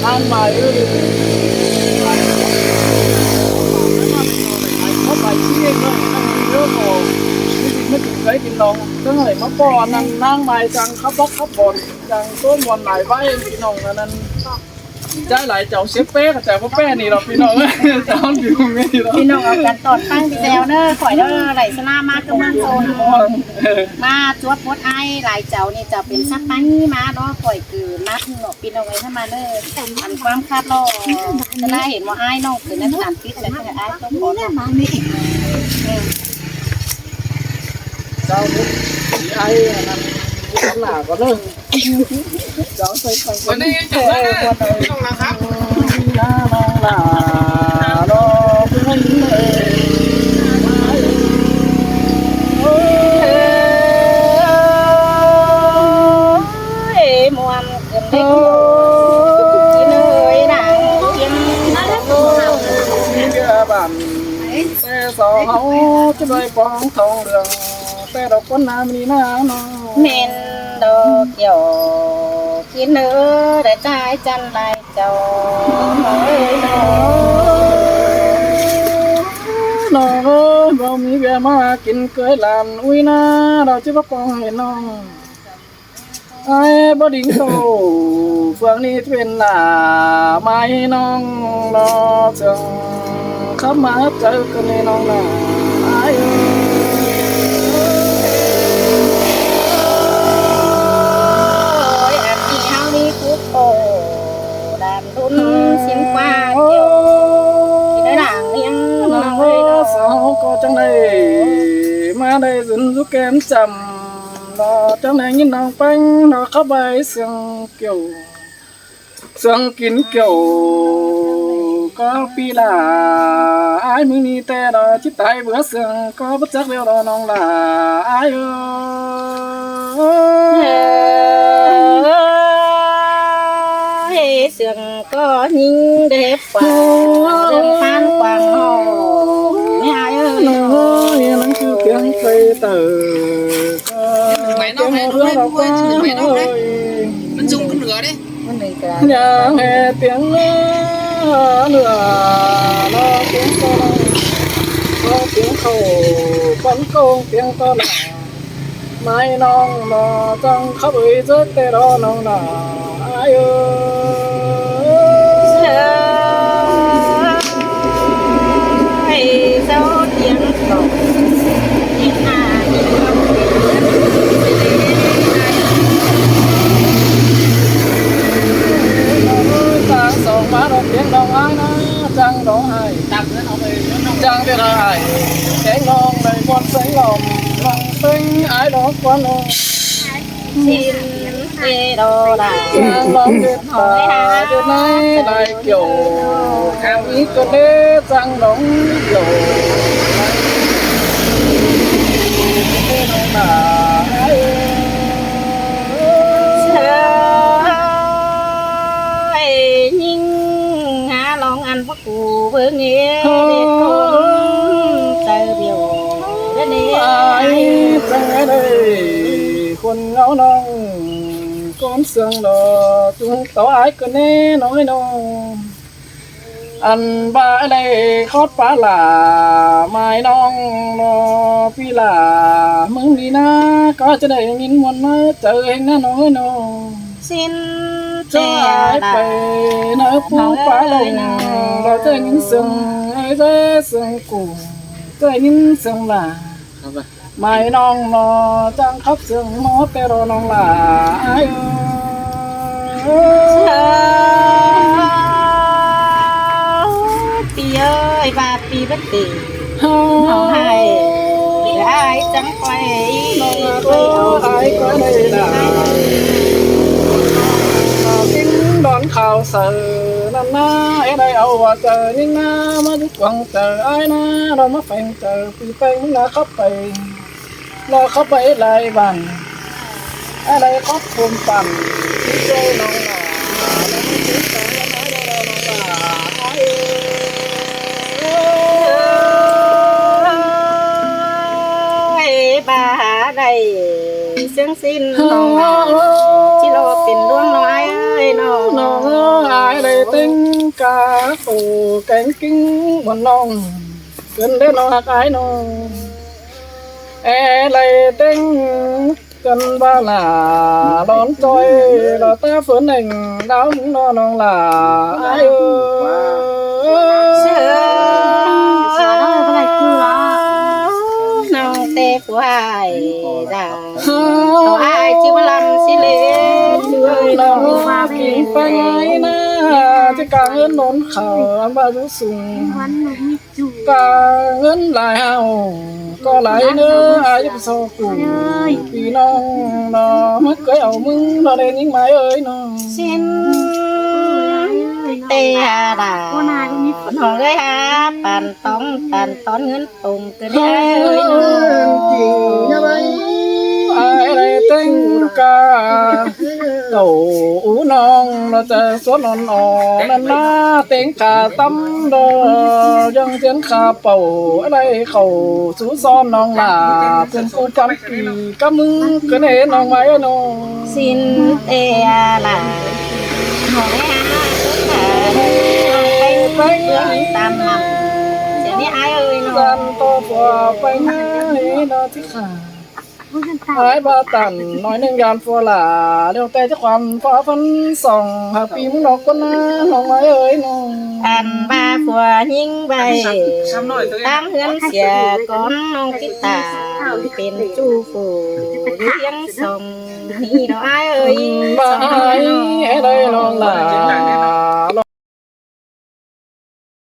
ทานใหม่เขาไปที่เองเนาะเรื่องของไม่ถึงเคยกินลองเรื่องอะไรมาป้อนนั่งใหม่จังขับรถขับบอลจังต้นบอลไหนไว้พี่น้องนั้นใจหลายเจ้าเชฟเป้กับเจ้าพ่อแป้นี่เราพี่น้องเจ้าอยู่ไม่ดีเราพี่น้องเอากันตอดตั้งพี่แซวเนอข่อยเนอไหลสลามากก็มาโซนมาจวดพดไอ้หลายเจ้านี่จะเป็นซักตั้งมาเนาะข่อยคือนัดเนาะพี่น้องไว้ถ้ามาเนออันความคาดรอจะได้เห็นว่าไอ้น้องคือนักสารพิษแต่ไอ้ต้องขอเนี่ยมานี่เจ้าบุกไอ้นั่นหนาก็เรื่องเจ้าใส่ไข่คนนี้คนไหนต้องนะครับน้องหลาดอกเพื่อนมวนเกินเล็กกินเลยหนังเพียงนั่นแหละบ้านแต่สองเขาจะไปป้องทองเรืองแต่ดอกคนน้ำนี่น้าน้องเมนดอกเกี่ยวกินเนื้อได้ใจจันไรเจ้าน้องเรามีเบียมากินเกยลานอุ้ยนะเราจะมาป้องให้น้องไอ้บดิ่งโตเฟืองนี้เป็นหน้าไม้น้องรอเชิงขับมาเจอกันในน้องนาไอ้อันนี้เฮานี่คุกโตดานดุนสินกว่าเกี่ยวกินได้หลังยังน้องเลยเนาะสาวก็จังได้มาได้สินสุแก้มจำรอจังได้ยินน้องแป้งรอเข้าไปเสียงเกี่ยวเสียงกินเกี่ยวก็ปีลาไอ้มือนี้แต่รอจิตใจเบื่อเสียงก็บ่จักเดียวรอน้องลาไอ้เสียงก็ยิงเด็บกว่าเรื่องพันกว่างหอไม่อายน้อยนั่นคือเพียงไฟเตอmày nó hay nó hay mày nó đấy mình dùng cái nửa đấy อย่าแห่เตียงเนื้อรอเตียงก็รอเตียงเขาปันโกงเตียงก็หนาไม่น้องรอจังขับเจอแต่รอน้องหนาอายุเจ้าเตียงตกยิงหน้ายิงเขาจังสองมาดอกเตียงดอกไม้นะจังดอกไห้จังเดินเอาไปจังเดินเอาไปแกงน้องในบนเสียงลมลองเสียงไอ้ดอกควันลงชินเตโดดาลองเด็ดตาเดินไหนได้เกี่ยวแค่นี้ก็เด้จังดอกเกี่ยวน้องหนายิงหาลองอันพวกกูเบิ่งเงี้ยเด็กคนเจอเบี้ยวเดี๋ยวนี้จังได้คนเงาน้องก้มเสียงดอจุงต่อไอ้ก็แน่น้อยน้องอันบ้าได้คอดปลาหล่าไม้น้องรอพี่หล่ามึงดีนะก็จะได้ยินมวนมาเจอเองนะน้อยน้องสิ้นจะหายไปนะผู้ป้าลงเราจะยินเสียงไอ้เจ้เสียงกูจะยินเสียงหล่าไม่น้องรอจังขับเสียงหมอแต่รอน้องหล่าไอ้ปีเอ้ยบาปีบัดตีเอาให้ได้จังไปน้องไอ้ก็ได้ด่ากินดอนข่าวเสือนั่นนะไอ้ได้เอาว่าเจอยิ่งนะมาทุกวันเจอไอ้นะเรามาแฝงเจอปีไปมึงนะเข้าไปเราเข้าไปหลายวันอะไรก็ภูมิปั่นที่ใจน้องหนาแล้วไม่ถึงแต่ยังไงเราน้องหนาบาได้เสียงสิ้นน้องที่เราเป็นดวงน้อยเอ้ยน้องน้องไอ้เลย กาโตแกงกิ้งบนน้องเกินได้น้องหักอายน้องlại tinh cần ba là đón tôi là ta phấn hình đau nó non là ai nong tê của ai ra tao ai chưa làm xí lệ ơi nó kỳ phai ngay na chứ càng hơn nón khảo ăn ba rú sùng càng hơn lại hào có lại nữa ai giúp so cùng vì nó mất cái ẩu mưng nó đến những mái ơi nó xin tê hà đà vẫn hòn gây hà bàn tón ngân tùng từ đây ơi ai đây tinh ca đầu ú non nóจะสวนนอนนั่นนะเต็งขาตั้มดอยังเตียนขาเป่าอะไรเขาสูซ้อนน้องหลาเป็นผู้จำปีก็มึงก็เห็นน้องไว้น้อง xin tê hà đà hòn gây hà bánh tam lầm sẽ biết ai ơi nó กันต่อฝ่าไปให้นอที่ขาหายบาตันน้อยหนึ่งยานฟัวหลาเดี๋ยวแต่จะความฟ้าฟันส่องหาปีมึงนอกก็นะน้องไว้เอ้ยน้อง ăn ba của những bài tam hướng xìa con nông kít tà bên chu phủ tiếng sông đi đó ai ơi มาให้ได้น้องหลาล